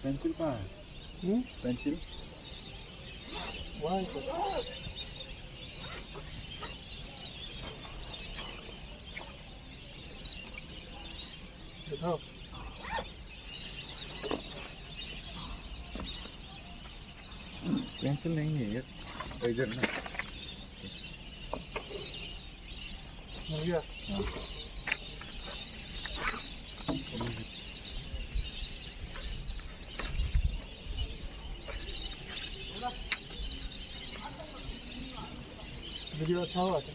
Pencil कहाँ है? Pencil वहाँ दिखाओ। पेंसिल नहीं है यार, इधर ना। मिल गया। वीडियो अच्छा हुआ था,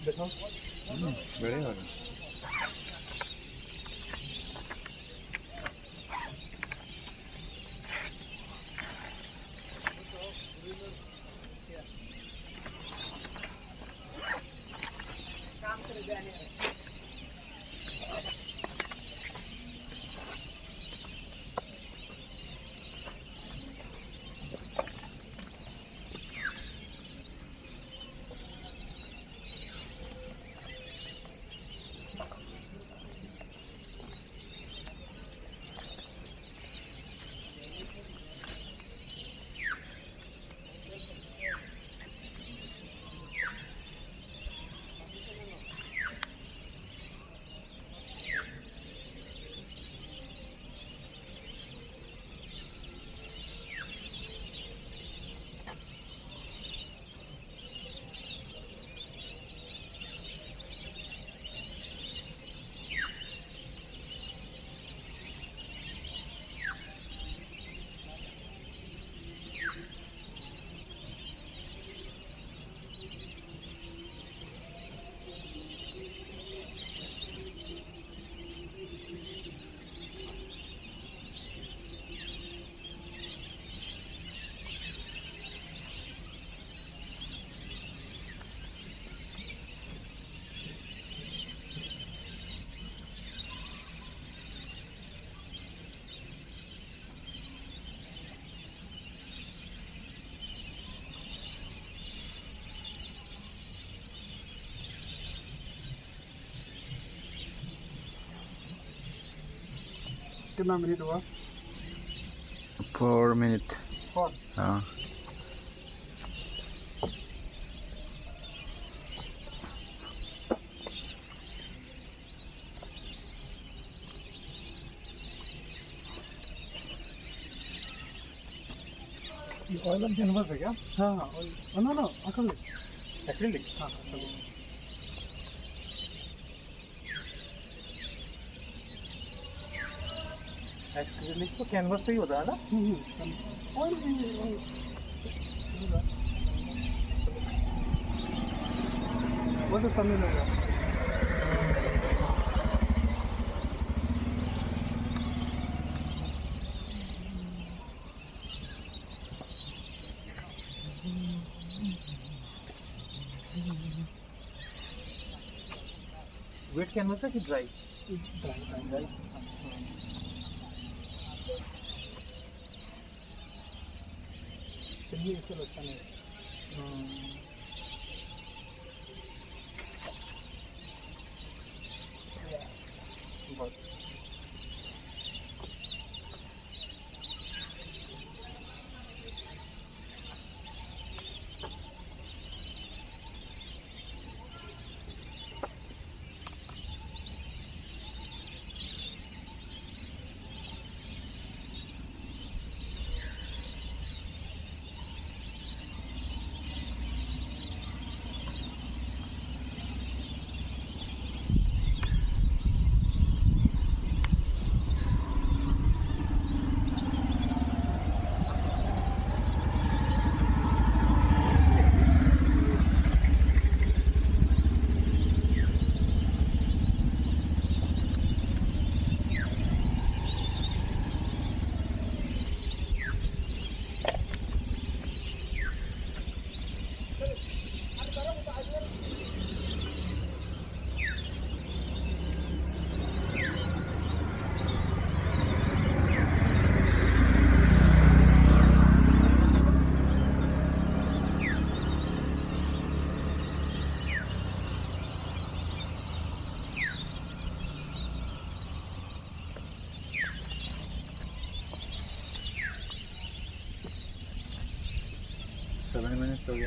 दिखाओ। बड़े हो रहे। कितना मिनट हुआ? 4 मिनट। 4। हाँ। ऑयल एंड कैनवास है क्या? हाँ हाँ oil, no no acrylic. Acrylic हाँ एक्रिलिक। एक्रिलिक तो कैनवास पे ही होता है ना? ऑयल भी वो तो समझ लेगा। वेट कैनवास है कि ड्राई? ड्राई। चलिए इससे अच्छा नहीं। बहुत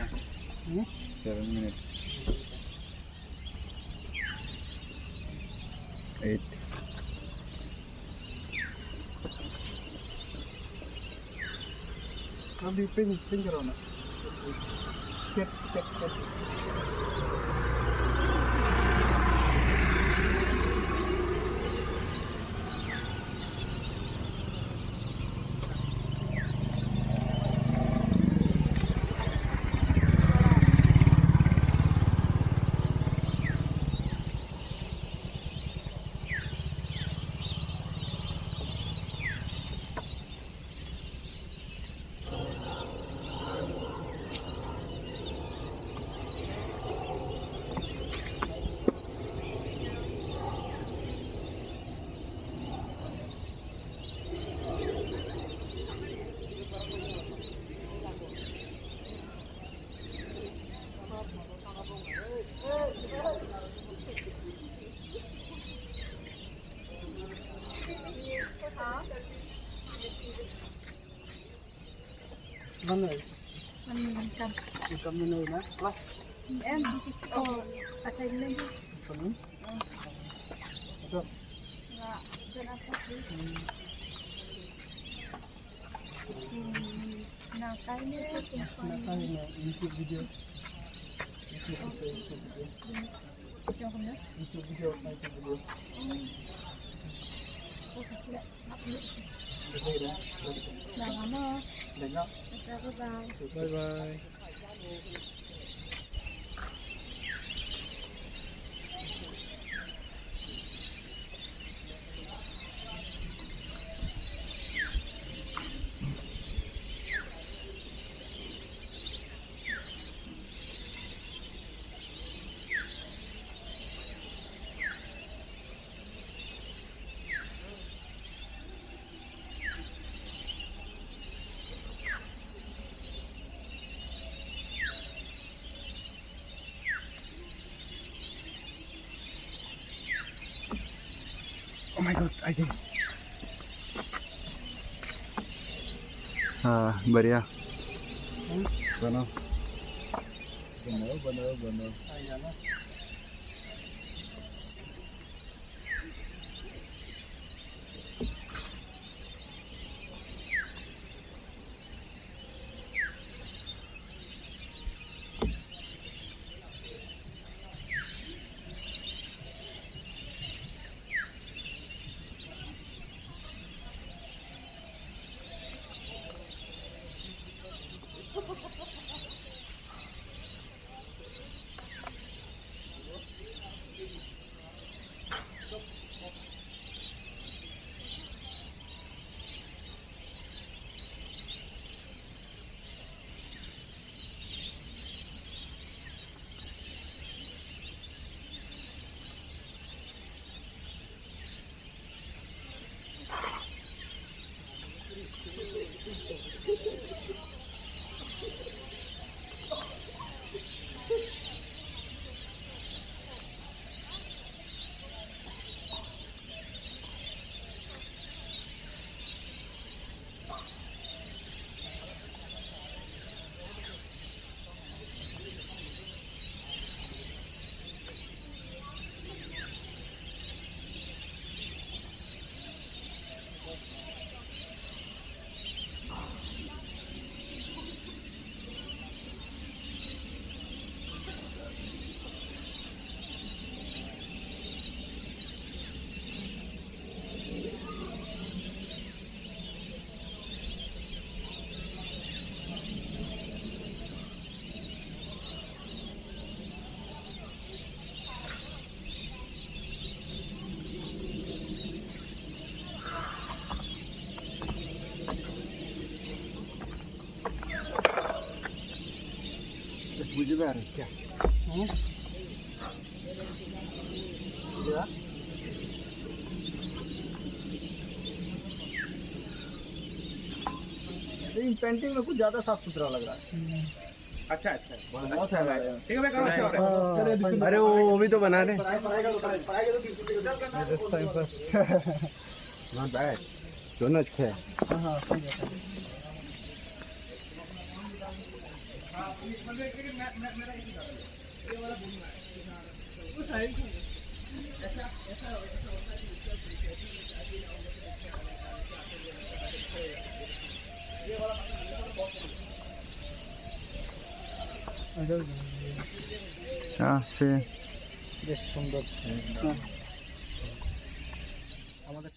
गया 7 minutes 8 अभी पिन करो ना check check check Mana? Ikan minum na? Kelas? Oh, asal lagi. Sini? Itu? Enggak, jangan apa sih. Nah, kayaknya itu Nakal na YouTube video. YouTube video. yang mana? YouTube video. Oh, tidak. Boleh dah. Dah lama. Dengar. Bye. Bye bye. oh my god I think हाँ बढ़िया बनाओ Ayan na. मुझे भी आ रहा है क्या Ya. लेकिन painting में कुछ ज्यादा साफ सुथरा लग रहा है अच्छा अच्छा बहुत अच्छा लग रहा है ठीक है मैं करो अच्छा अरे वो भी तो बना रहे नॉट बैड दोनों अच्छे हैं हाँ ठीक है হ্যাঁ সে বেশ সুন্দর আমাদের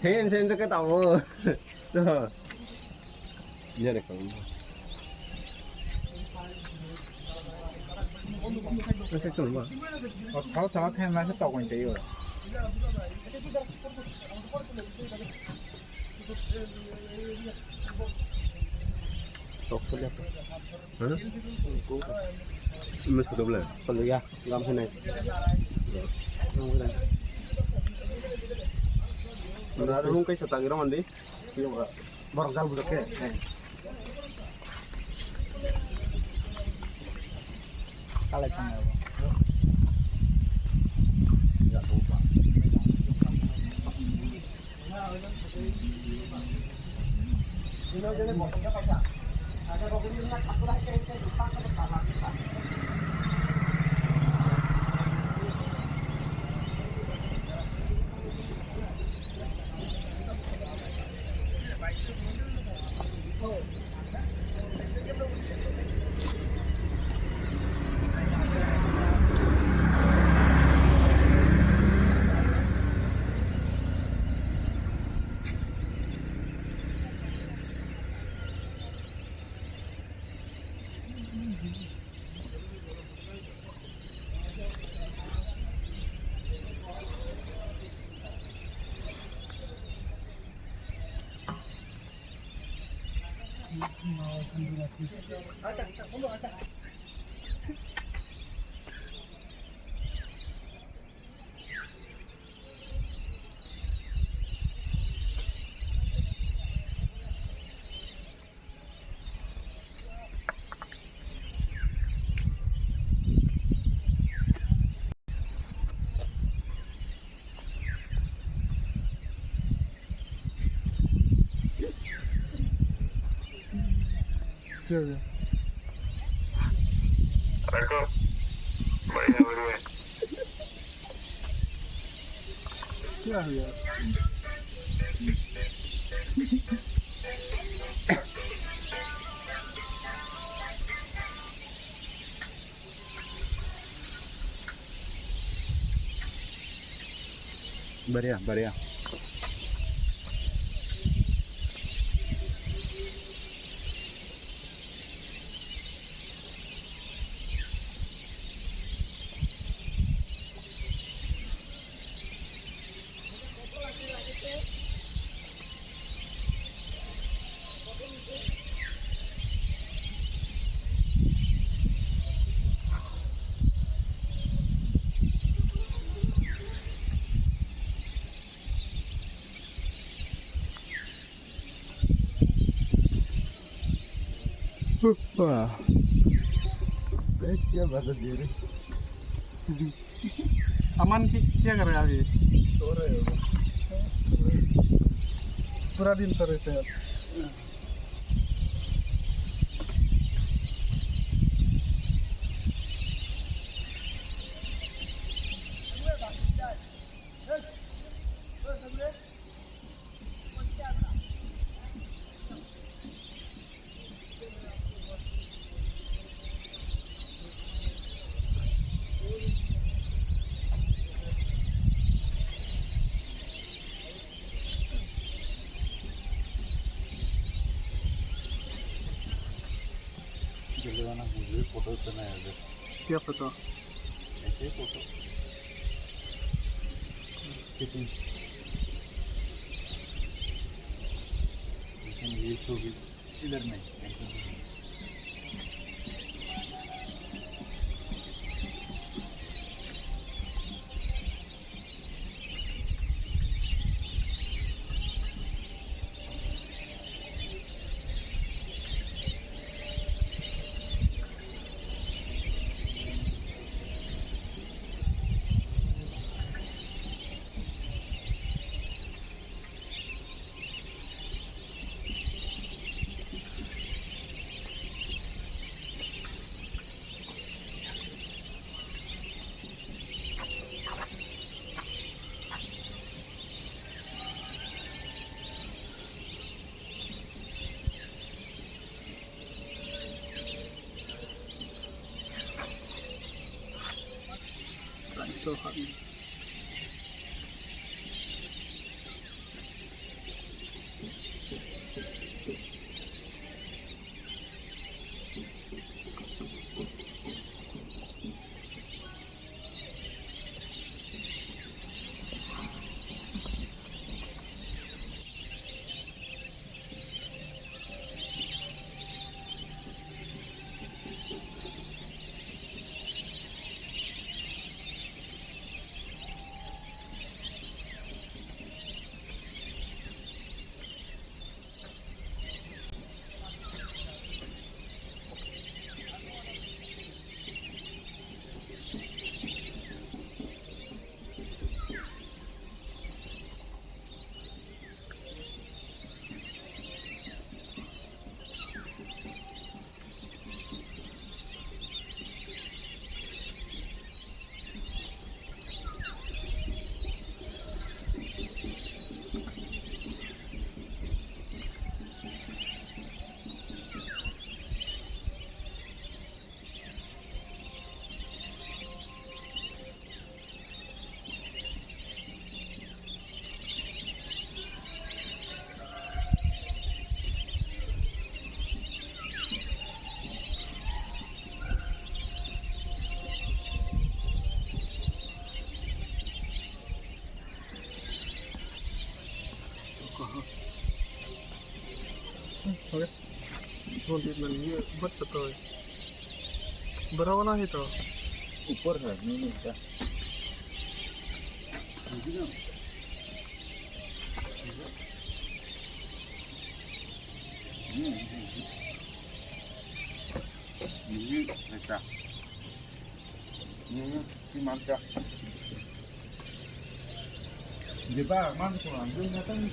thêm cho cái tàu rồi giờ được không nó sẽ chuẩn mà tháo tháo thêm nó sẽ tộc mình tí rồi tộc số đẹp hả mình sử dụng là phần lưỡi làm thế này udah ada hung kai satang ira mandi bargal budak ke kalau kan ya lupa ini jadi botolnya pakai ada kopi ini nak aku dah cek lupa ke kamar kita Rekor. Baiknya berdua. Ya ya. बढ़िया wah क्या बात है जी अमन की क्या कर रहे हैं अभी सो रहे हो पूरा दिन सो रहे थे जलवाना मुझे फोटो बनाया है क्या पता ऐसे फोटो कितनी लेकिन ये तो भी इधर नहीं Oke. Nguntit man dia buat betul. Berapa lah itu? Ukur lah ini ya. Ini mereka. Ini si mantap. Dia bah mana tu ambil nyata ni.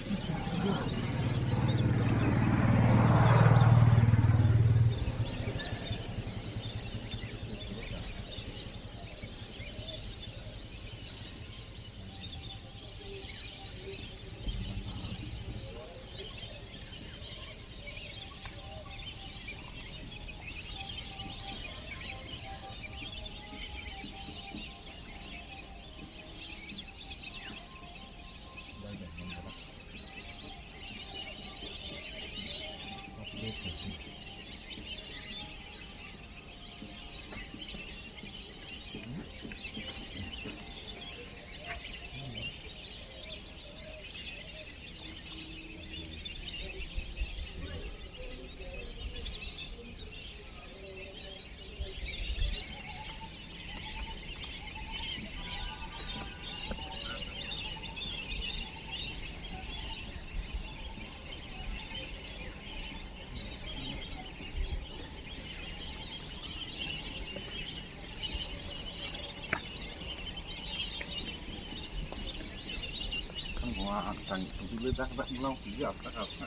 Wah, tang itu beda tak belum siap tak apa.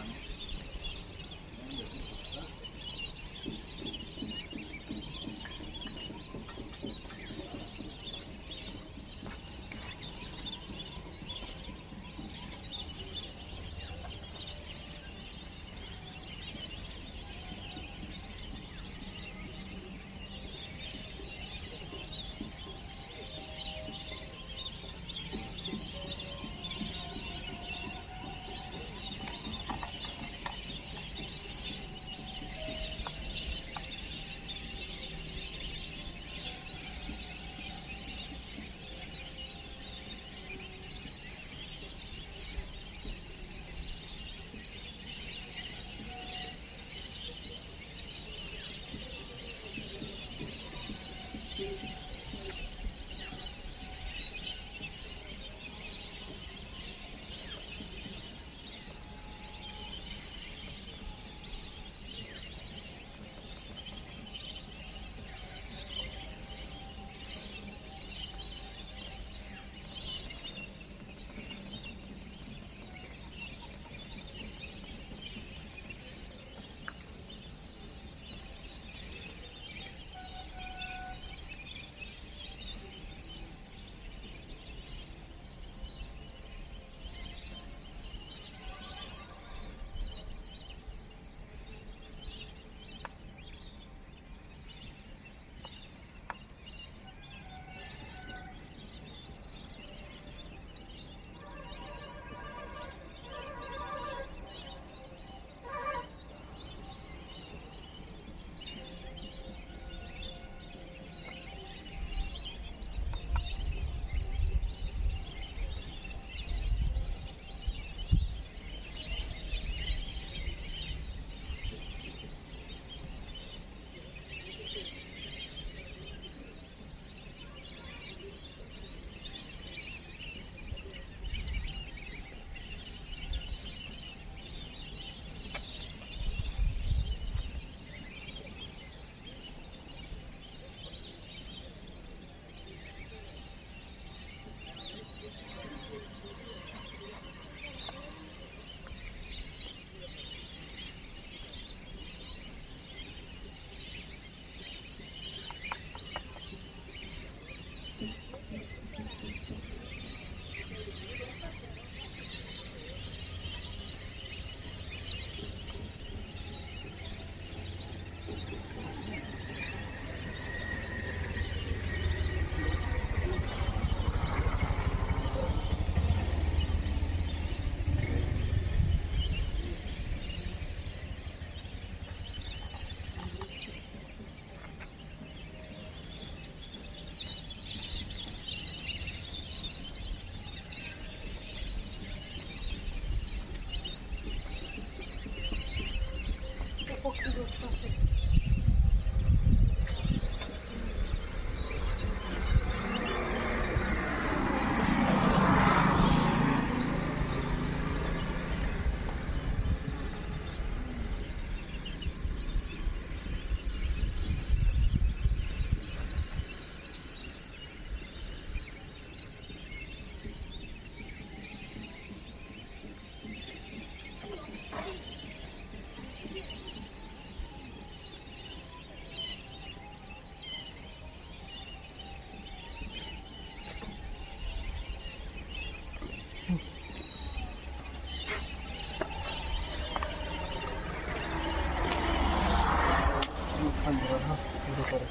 Alejandro, ha? Alejandro.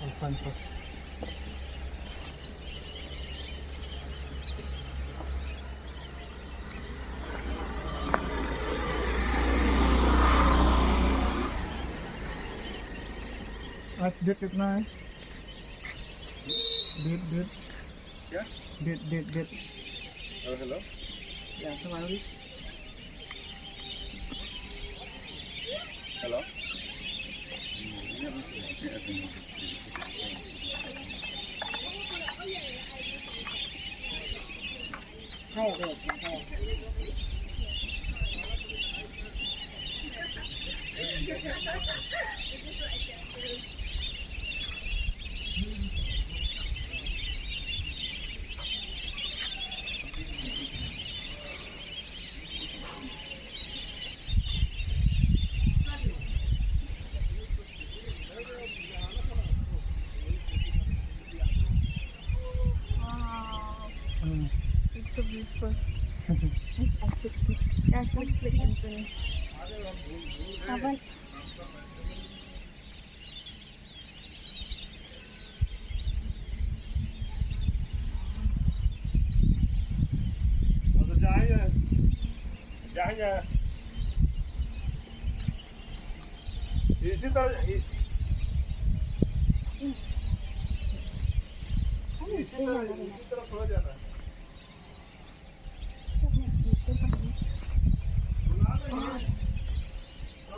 Alfonso. आज date कितना है? Date क्या? Date hello या समारोह hello Wow. It's so beautiful. I sit. I can sit into it. Kapan? जाएंगे इसी तरह इसी तरह हो जाता है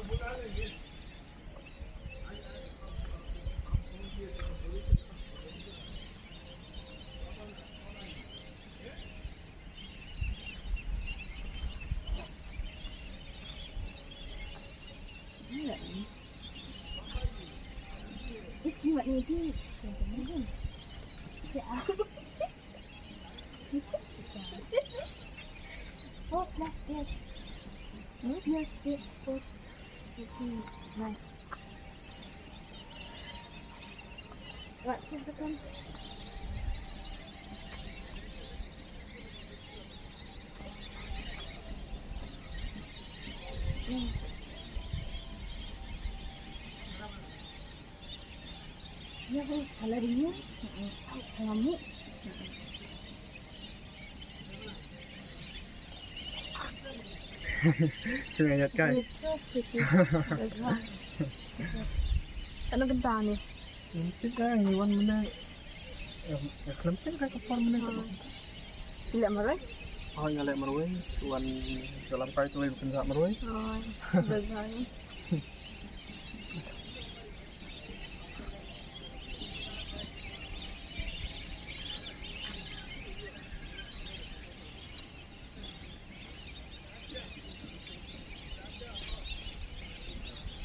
बुला लेंगे Is you ni tu. Ya. Post lah, yes. Yes, yes, post. Okay, nice. Right, so second. Ya, bu salarinya. Kamu. Sengaja kan? It's so pretty. That's why. Ano ganda ni? Mungkin kan hewan mana kelempeng kan kapal mana Tidak marah? oh ngalek marwai tuan dalam kai tu bukan sak marwai Oh, that's why.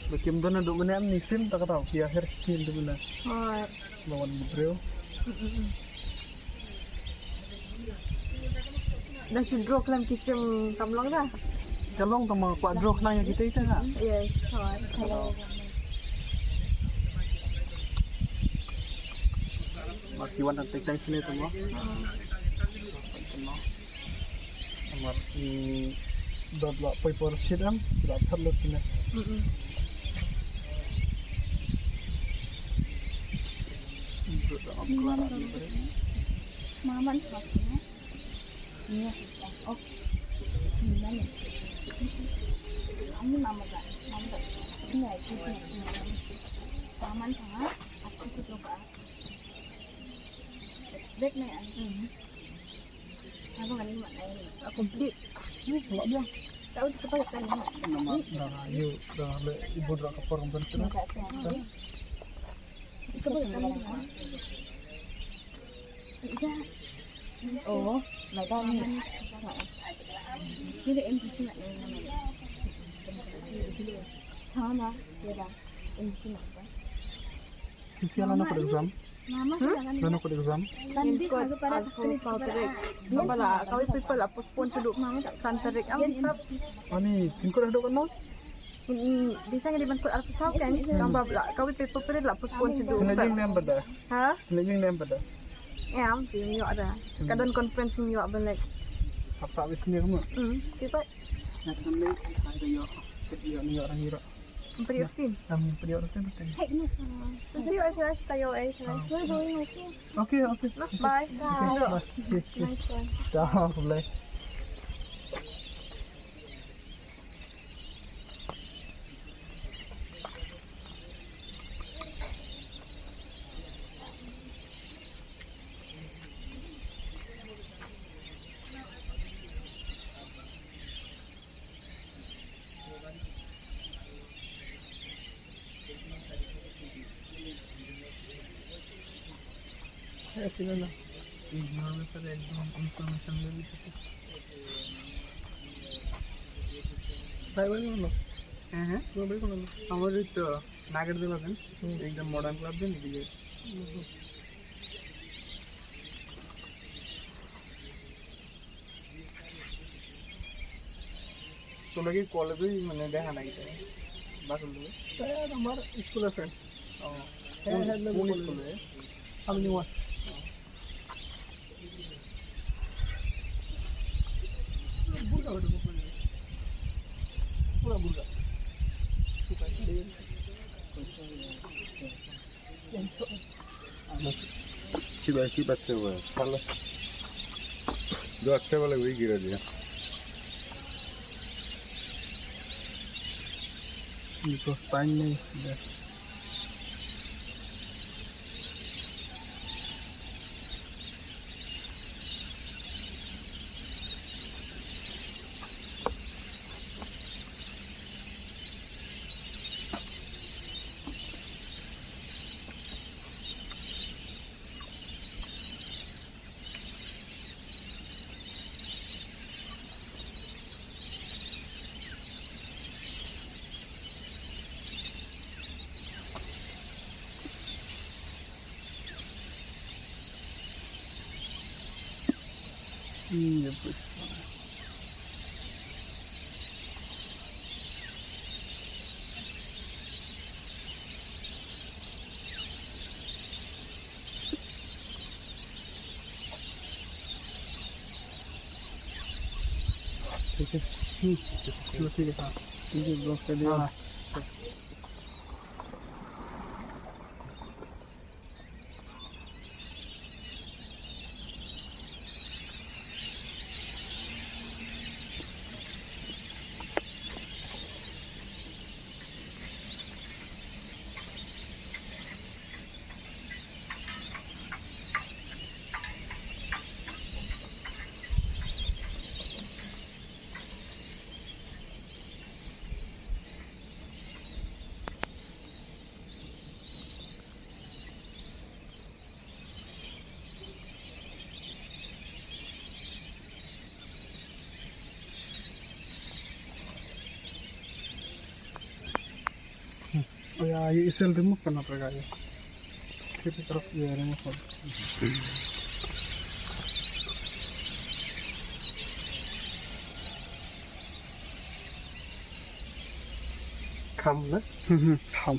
Bakim tu nak duk mana ni sim tak tahu di akhir sim tu mana Oh, lawan beliau dah draw kelam kisah tamlang dah. kalong sama kuat drok nanya kita itu tak Yes, oh, kalau makiwan dan teknik sini semua sama ni dah paper sheet am sudah terlalu sini Maman sebabnya. Iya. Oh. Gimana? Ini mama tak. Mama tak. Ini aku Maman sama aku tu coba. Dek ni an. Apa kan ini mana ini? Aku beli. Ini kalau dia tahu cepat kan ini. nama dah ayu dah le ibu dah kapor kan sudah Itu bukan oh, mereka ni. Ini MTC nak ni nama. Sama, dia dah MTC nak. kesialan aku exam Mama jangan. dan aku exam Tadi aku pada Santarik. Bala kau people lah postpone seduk mama tak Santarik am tak. oh ni pinku dah duk kan Di sana di bangkut Alpasau kan. Gambar bala kau people pada lah postpone seduk. kena jing nem pada Ha? kena jing nem pada Ya, am film yo ada. Kadang conference ni yo balik. apa wis ni kamu Kita nak kena ada yo kedia ni orang hira Priustin. Prioritin natin. Hey, no. See you at last tayo eh. We're going okay. Okay, okay. Bye. Okay. Nice one. Ciao, bye. Sino na? Ignore mo sa red yung information na dito. Taiwan mo no? হ্যাঁ mobile কোন আমার এই তো নাগের দিলা দেন একদম modern club দেন এদিকে তোমরা কি কলেজে মানে দেখা নাই তাই বাসল দেবে তাই আমার স্কুলের ফ্রেন্ড ও কোন স্কুলে আমি নিউ বুঝা ওটা পুরো বুঝা কি বাচ্চা বলে ভালো দু আচ্ছা বলে ওই গিরে দিয়ে তো টাইম নেই ठीक है ठीक है हाँ ठीक है ब्लॉक कर दिया हाँ या ये इसे रिमूव करना पड़ेगा ये फिर की तरफ ये रिमूव कर खाम ना खाम